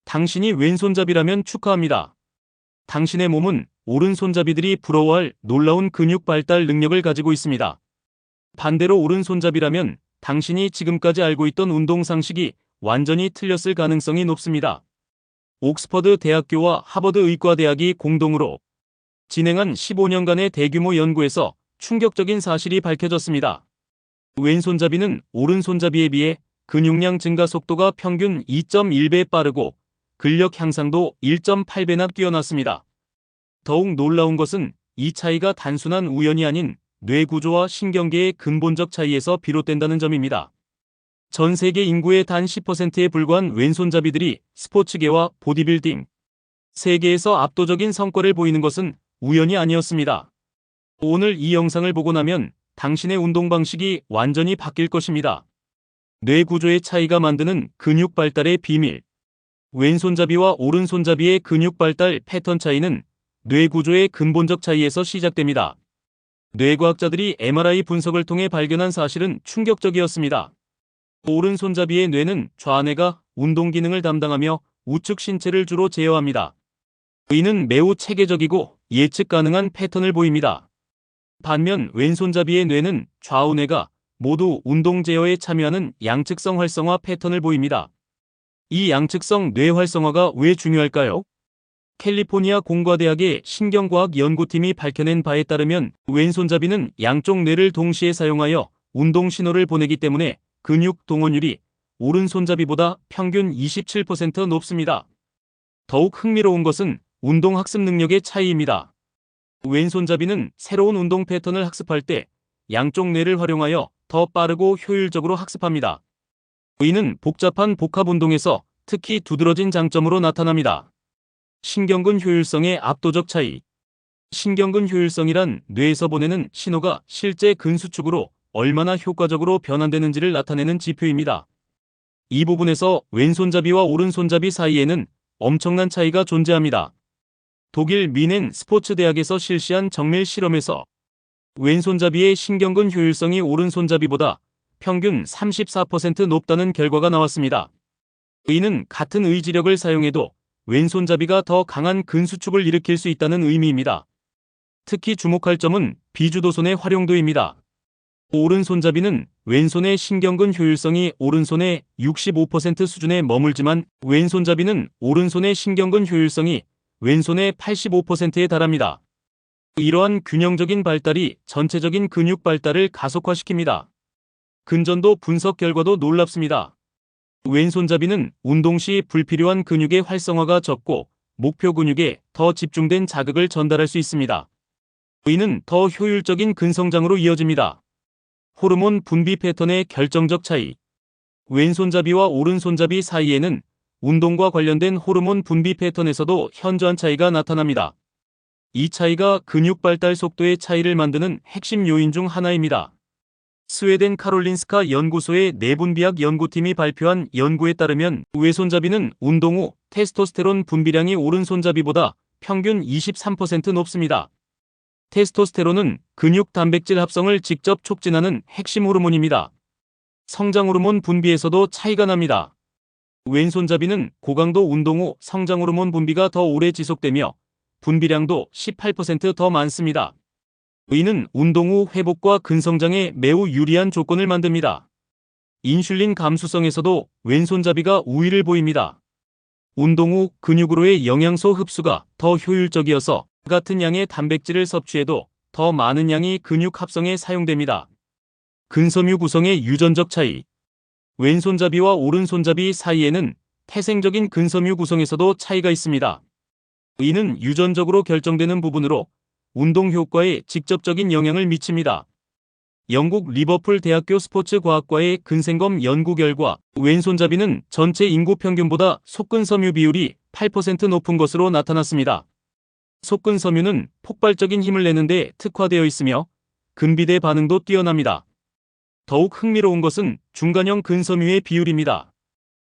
당신이 왼손잡이라면 축하합니다. 당신의 몸은 오른손잡이들이 부러워할 놀라운 근육 발달 능력을 가지고 있습니다. 반대로 오른손잡이라면 당신이 지금까지 알고 있던 운동 상식이 완전히 틀렸을 가능성이 높습니다. 옥스퍼드 대학교와 하버드 의과대학이 공동으로 진행한 15년간의 대규모 연구에서 충격적인 사실이 밝혀졌습니다. 왼손잡이는 오른손잡이에 비해 근육량 증가 속도가 평균 2.1배 빠르고 근력 향상도 1.8배나 뛰어났습니다. 더욱 놀라운 것은 이 차이가 단순한 우연이 아닌 뇌 구조와 신경계의 근본적 차이에서 비롯된다는 점입니다. 전 세계 인구의 단 10%에 불과한 왼손잡이들이 스포츠계와 보디빌딩 세계에서 압도적인 성과를 보이는 것은 우연이 아니었습니다. 오늘 이 영상을 보고 나면 당신의 운동 방식이 완전히 바뀔 것입니다. 뇌 구조의 차이가 만드는 근육 발달의 비밀. 왼손잡이와 오른손잡이의 근육 발달 패턴 차이는 뇌 구조의 근본적 차이에서 시작됩니다. 뇌과학자들이 MRI 분석을 통해 발견한 사실은 충격적이었습니다. 오른손잡이의 뇌는 좌뇌가 운동 기능을 담당하며 우측 신체를 주로 제어합니다. 이는 매우 체계적이고 예측 가능한 패턴을 보입니다. 반면 왼손잡이의 뇌는 좌우뇌가 모두 운동 제어에 참여하는 양측성 활성화 패턴을 보입니다. 이 양측성 뇌 활성화가 왜 중요할까요? 캘리포니아 공과대학의 신경과학 연구팀이 밝혀낸 바에 따르면 왼손잡이는 양쪽 뇌를 동시에 사용하여 운동 신호를 보내기 때문에 근육 동원율이 오른손잡이보다 평균 27% 높습니다. 더욱 흥미로운 것은 운동 학습 능력의 차이입니다. 왼손잡이는 새로운 운동 패턴을 학습할 때 양쪽 뇌를 활용하여 더 빠르고 효율적으로 학습합니다. 이는 복잡한 복합 운동에서 특히 두드러진 장점으로 나타납니다. 신경근 효율성의 압도적 차이. 신경근 효율성이란 뇌에서 보내는 신호가 실제 근수축으로 얼마나 효과적으로 변환되는지를 나타내는 지표입니다. 이 부분에서 왼손잡이와 오른손잡이 사이에는 엄청난 차이가 존재합니다. 독일 미넨 스포츠 대학에서 실시한 정밀 실험에서 왼손잡이의 신경근 효율성이 오른손잡이보다 평균 34% 높다는 결과가 나왔습니다. 이는 같은 의지력을 사용해도 왼손잡이가 더 강한 근수축을 일으킬 수 있다는 의미입니다. 특히 주목할 점은 비주도손의 활용도입니다. 오른손잡이는 왼손의 신경근 효율성이 오른손의 65% 수준에 머물지만 왼손잡이는 오른손의 신경근 효율성이 왼손의 85%에 달합니다. 이러한 균형적인 발달이 전체적인 근육 발달을 가속화시킵니다. 근전도 분석 결과도 놀랍습니다. 왼손잡이는 운동 시 불필요한 근육의 활성화가 적고 목표 근육에 더 집중된 자극을 전달할 수 있습니다. 이는 더 효율적인 근성장으로 이어집니다. 호르몬 분비 패턴의 결정적 차이. 왼손잡이와 오른손잡이 사이에는 운동과 관련된 호르몬 분비 패턴에서도 현저한 차이가 나타납니다. 이 차이가 근육 발달 속도의 차이를 만드는 핵심 요인 중 하나입니다. 스웨덴 카롤린스카 연구소의 내분비학 연구팀이 발표한 연구에 따르면 왼손잡이는 운동 후 테스토스테론 분비량이 오른손잡이보다 평균 23% 높습니다. 테스토스테론은 근육 단백질 합성을 직접 촉진하는 핵심 호르몬입니다. 성장 호르몬 분비에서도 차이가 납니다. 왼손잡이는 고강도 운동 후 성장 호르몬 분비가 더 오래 지속되며 분비량도 18% 더 많습니다. 이는 운동 후 회복과 근성장에 매우 유리한 조건을 만듭니다. 인슐린 감수성에서도 왼손잡이가 우위를 보입니다. 운동 후 근육으로의 영양소 흡수가 더 효율적이어서 같은 양의 단백질을 섭취해도 더 많은 양이 근육 합성에 사용됩니다. 근섬유 구성의 유전적 차이. 왼손잡이와 오른손잡이 사이에는 태생적인 근섬유 구성에서도 차이가 있습니다. 이는 유전적으로 결정되는 부분으로 운동 효과에 직접적인 영향을 미칩니다. 영국 리버풀 대학교 스포츠 과학과의 근생검 연구 결과 왼손잡이는 전체 인구 평균보다 속근섬유 비율이 8% 높은 것으로 나타났습니다. 속근섬유는 폭발적인 힘을 내는데 특화되어 있으며 근비대 반응도 뛰어납니다. 더욱 흥미로운 것은 중간형 근섬유의 비율입니다.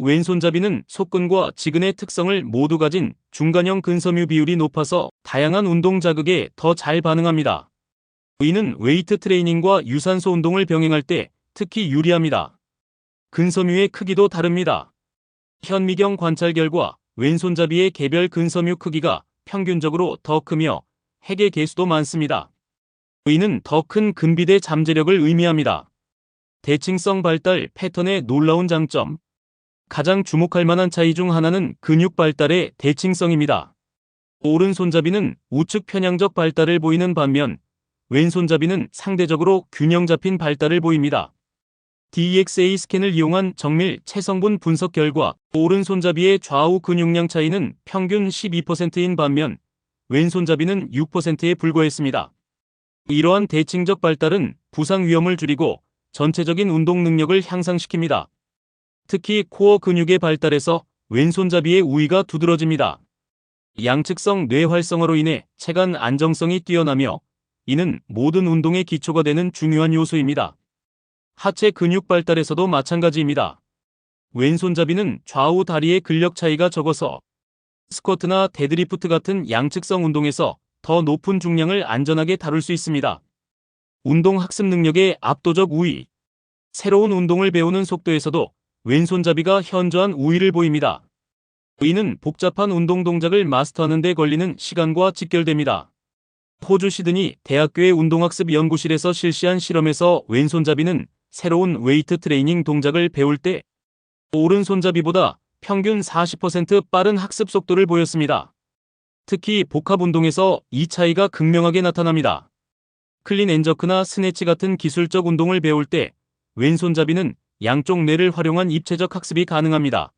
왼손잡이는 속근과 지근의 특성을 모두 가진 중간형 근섬유 비율이 높아서 다양한 운동 자극에 더 잘 반응합니다. 이는 웨이트 트레이닝과 유산소 운동을 병행할 때 특히 유리합니다. 근섬유의 크기도 다릅니다. 현미경 관찰 결과 왼손잡이의 개별 근섬유 크기가 평균적으로 더 크며 핵의 개수도 많습니다. 이는 더 큰 근비대 잠재력을 의미합니다. 대칭성 발달 패턴의 놀라운 장점. 가장 주목할 만한 차이 중 하나는 근육 발달의 대칭성입니다. 오른손잡이는 우측 편향적 발달을 보이는 반면 왼손잡이는 상대적으로 균형 잡힌 발달을 보입니다. DXA 스캔을 이용한 정밀 체성분 분석 결과 오른손잡이의 좌우 근육량 차이는 평균 12%인 반면 왼손잡이는 6%에 불과했습니다. 이러한 대칭적 발달은 부상 위험을 줄이고 전체적인 운동 능력을 향상시킵니다. 특히 코어 근육의 발달에서 왼손잡이의 우위가 두드러집니다. 양측성 뇌활성화로 인해 체간 안정성이 뛰어나며 이는 모든 운동의 기초가 되는 중요한 요소입니다. 하체 근육 발달에서도 마찬가지입니다. 왼손잡이는 좌우 다리의 근력 차이가 적어서 스쿼트나 데드리프트 같은 양측성 운동에서 더 높은 중량을 안전하게 다룰 수 있습니다. 운동 학습 능력의 압도적 우위. 새로운 운동을 배우는 속도에서도 왼손잡이가 현저한 우위를 보입니다. 이는 복잡한 운동 동작을 마스터하는 데 걸리는 시간과 직결됩니다. 호주 시드니 대학교의 운동학습 연구실에서 실시한 실험에서 왼손잡이는 새로운 웨이트 트레이닝 동작을 배울 때 오른손잡이보다 평균 40% 빠른 학습 속도를 보였습니다. 특히 복합 운동에서 이 차이가 극명하게 나타납니다. 클린 앤 저크나 스네치 같은 기술적 운동을 배울 때 왼손잡이는 양쪽 뇌를 활용한 입체적 학습이 가능합니다.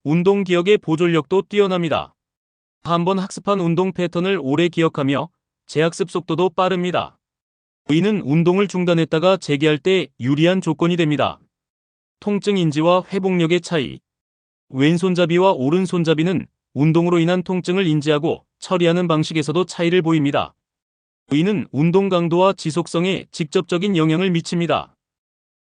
운동 기억의 보존력도 뛰어납니다. 한번 학습한 운동 패턴을 오래 기억하며 재학습 속도도 빠릅니다. 이는 운동을 중단했다가 재개할 때 유리한 조건이 됩니다. 통증 인지와 회복력의 차이. 왼손잡이와 오른손잡이는 운동으로 인한 통증을 인지하고 처리하는 방식에서도 차이를 보입니다. 이는 운동 강도와 지속성에 직접적인 영향을 미칩니다.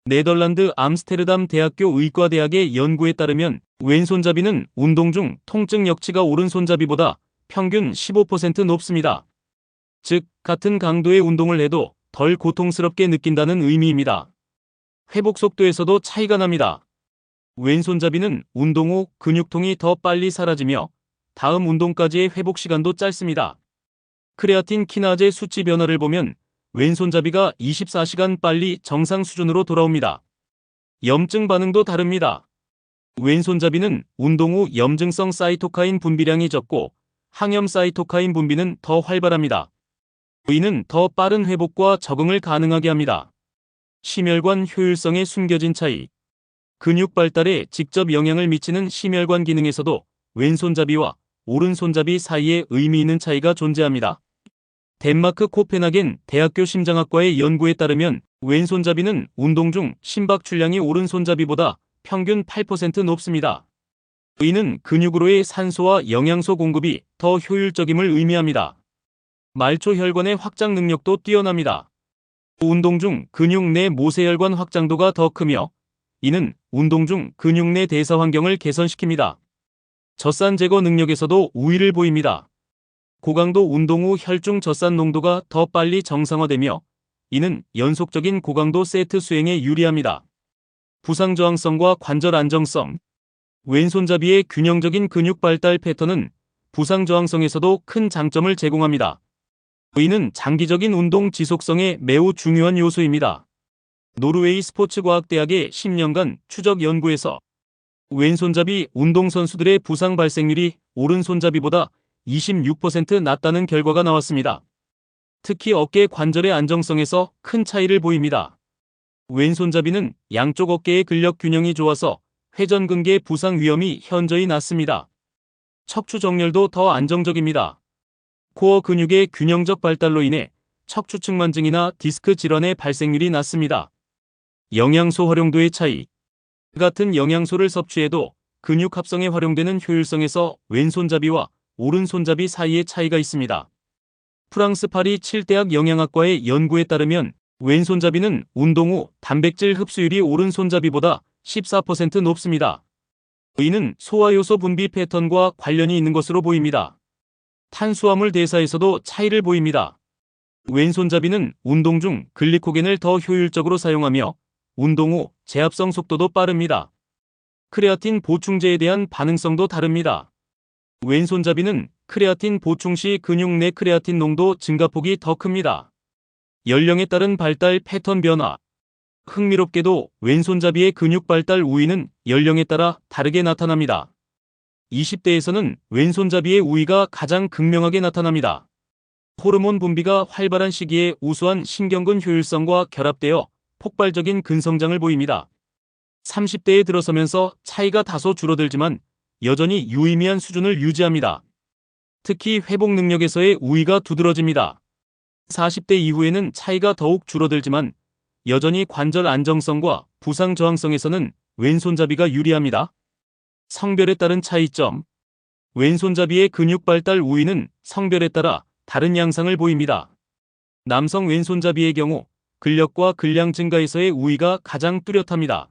네덜란드 암스테르담 대학교 의과대학의 연구에 따르면 왼손잡이는 운동 중 통증 역치가 오른손잡이보다 평균 15% 높습니다. 즉, 같은 강도의 운동을 해도 덜 고통스럽게 느낀다는 의미입니다. 회복 속도에서도 차이가 납니다. 왼손잡이는 운동 후 근육통이 더 빨리 사라지며 다음 운동까지의 회복 시간도 짧습니다. 크레아틴 키나제 수치 변화를 보면 왼손잡이가 24시간 빨리 정상 수준으로 돌아옵니다. 염증 반응도 다릅니다. 왼손잡이는 운동 후 염증성 사이토카인 분비량이 적고 항염 사이토카인 분비는 더 활발합니다. 이는 더 빠른 회복과 적응을 가능하게 합니다. 심혈관 효율성의 숨겨진 차이. 근육 발달에 직접 영향을 미치는 심혈관 기능에서도 왼손잡이와 오른손잡이 사이에 의미 있는 차이가 존재합니다. 덴마크 코펜하겐 대학교 심장학과의 연구에 따르면 왼손잡이는 운동 중 심박 출량이 오른손잡이보다 평균 8% 높습니다. 이는 근육으로의 산소와 영양소 공급이 더 효율적임을 의미합니다. 말초 혈관의 확장 능력도 뛰어납니다. 운동 중 근육 내 모세혈관 확장도가 더 크며 이는 운동 중 근육 내 대사 환경을 개선시킵니다. 젖산 제거 능력에서도 우위를 보입니다. 고강도 운동 후 혈중 젖산 농도가 더 빨리 정상화되며 이는 연속적인 고강도 세트 수행에 유리합니다. 부상 저항성과 관절 안정성. 왼손잡이의 균형적인 근육 발달 패턴은 부상 저항성에서도 큰 장점을 제공합니다. 이는 장기적인 운동 지속성에 매우 중요한 요소입니다. 노르웨이 스포츠과학대학의 10년간 추적 연구에서 왼손잡이 운동선수들의 부상 발생률이 오른손잡이보다 26% 낮다는 결과가 나왔습니다. 특히 어깨 관절의 안정성에서 큰 차이를 보입니다. 왼손잡이는 양쪽 어깨의 근력 균형이 좋아서 회전근개 부상 위험이 현저히 낮습니다. 척추 정렬도 더 안정적입니다. 코어 근육의 균형적 발달로 인해 척추 측만증이나 디스크 질환의 발생률이 낮습니다. 영양소 활용도의 차이. 같은 영양소를 섭취해도 근육 합성에 활용되는 효율성에서 왼손잡이와 오른손잡이 사이의 차이가 있습니다. 프랑스 파리 7대학 영양학과의 연구에 따르면 왼손잡이는 운동 후 단백질 흡수율이 오른손잡이보다 14% 높습니다. 이는 소화효소 분비 패턴과 관련이 있는 것으로 보입니다. 탄수화물 대사에서도 차이를 보입니다. 왼손잡이는 운동 중 글리코겐을 더 효율적으로 사용하며 운동 후 재합성 속도도 빠릅니다. 크레아틴 보충제에 대한 반응성도 다릅니다. 왼손잡이는 크레아틴 보충 시 근육 내 크레아틴 농도 증가폭이 더 큽니다. 연령에 따른 발달 패턴 변화. 흥미롭게도 왼손잡이의 근육 발달 우위는 연령에 따라 다르게 나타납니다. 20대에서는 왼손잡이의 우위가 가장 극명하게 나타납니다. 호르몬 분비가 활발한 시기에 우수한 신경근 효율성과 결합되어 폭발적인 근성장을 보입니다. 30대에 들어서면서 차이가 다소 줄어들지만 여전히 유의미한 수준을 유지합니다. 특히 회복 능력에서의 우위가 두드러집니다. 40대 이후에는 차이가 더욱 줄어들지만 여전히 관절 안정성과 부상 저항성에서는 왼손잡이가 유리합니다. 성별에 따른 차이점. 왼손잡이의 근육 발달 우위는 성별에 따라 다른 양상을 보입니다. 남성 왼손잡이의 경우 근력과 근량 증가에서의 우위가 가장 뚜렷합니다.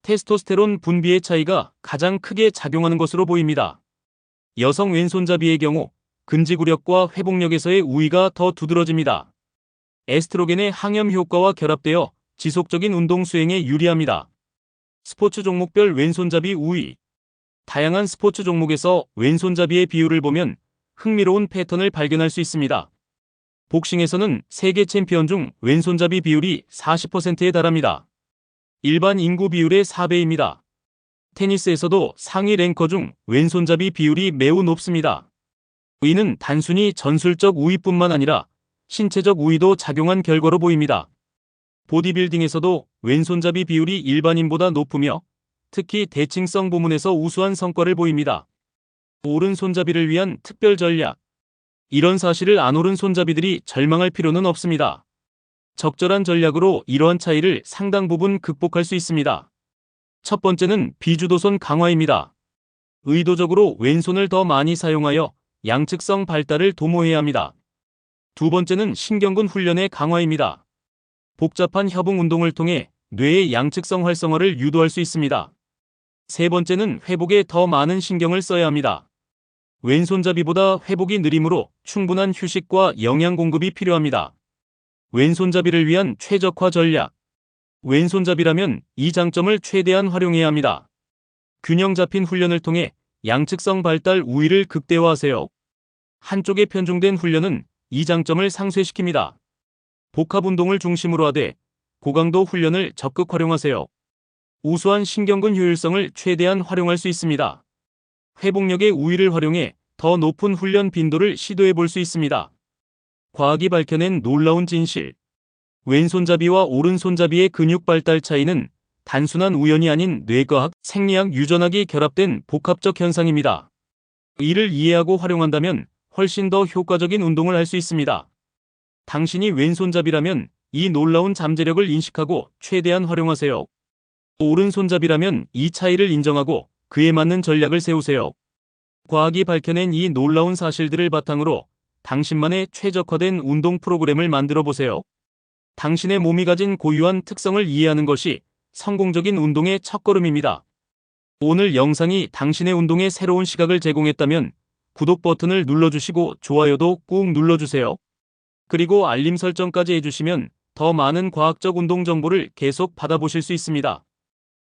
테스토스테론 분비의 차이가 가장 크게 작용하는 것으로 보입니다. 여성 왼손잡이의 경우 근지구력과 회복력에서의 우위가 더 두드러집니다. 에스트로겐의 항염 효과와 결합되어 지속적인 운동 수행에 유리합니다. 스포츠 종목별 왼손잡이 우위. 다양한 스포츠 종목에서 왼손잡이의 비율을 보면 흥미로운 패턴을 발견할 수 있습니다. 복싱에서는 세계 챔피언 중 왼손잡이 비율이 40%에 달합니다. 일반 인구 비율의 4배입니다. 테니스에서도 상위 랭커 중 왼손잡이 비율이 매우 높습니다. 이는 단순히 전술적 우위뿐만 아니라 신체적 우위도 작용한 결과로 보입니다. 보디빌딩에서도 왼손잡이 비율이 일반인보다 높으며 특히 대칭성 부문에서 우수한 성과를 보입니다. 오른손잡이를 위한 특별 전략. 이런 사실을 안 오른 손잡이들이 절망할 필요는 없습니다. 적절한 전략으로 이러한 차이를 상당 부분 극복할 수 있습니다. 첫 번째는 비주도선 강화입니다. 의도적으로 왼손을 더 많이 사용하여 양측성 발달을 도모해야 합니다. 두 번째는 신경근 훈련의 강화입니다. 복잡한 협응 운동을 통해 뇌의 양측성 활성화를 유도할 수 있습니다. 세 번째는 회복에 더 많은 신경을 써야 합니다. 왼손잡이보다 회복이 느리므로 충분한 휴식과 영양 공급이 필요합니다. 왼손잡이를 위한 최적화 전략. 왼손잡이라면 이 장점을 최대한 활용해야 합니다. 균형 잡힌 훈련을 통해 양측성 발달 우위를 극대화하세요. 한쪽에 편중된 훈련은 이 장점을 상쇄시킵니다. 복합 운동을 중심으로 하되 고강도 훈련을 적극 활용하세요. 우수한 신경근 효율성을 최대한 활용할 수 있습니다. 회복력의 우위를 활용해 더 높은 훈련 빈도를 시도해 볼 수 있습니다. 과학이 밝혀낸 놀라운 진실. 왼손잡이와 오른손잡이의 근육 발달 차이는 단순한 우연이 아닌 뇌과학, 생리학, 유전학이 결합된 복합적 현상입니다. 이를 이해하고 활용한다면 훨씬 더 효과적인 운동을 할 수 있습니다. 당신이 왼손잡이라면 이 놀라운 잠재력을 인식하고 최대한 활용하세요. 오른손잡이라면 이 차이를 인정하고 그에 맞는 전략을 세우세요. 과학이 밝혀낸 이 놀라운 사실들을 바탕으로 당신만의 최적화된 운동 프로그램을 만들어 보세요. 당신의 몸이 가진 고유한 특성을 이해하는 것이 성공적인 운동의 첫걸음입니다. 오늘 영상이 당신의 운동에 새로운 시각을 제공했다면 구독 버튼을 눌러주시고 좋아요도 꾹 눌러주세요. 그리고 알림 설정까지 해주시면 더 많은 과학적 운동 정보를 계속 받아보실 수 있습니다.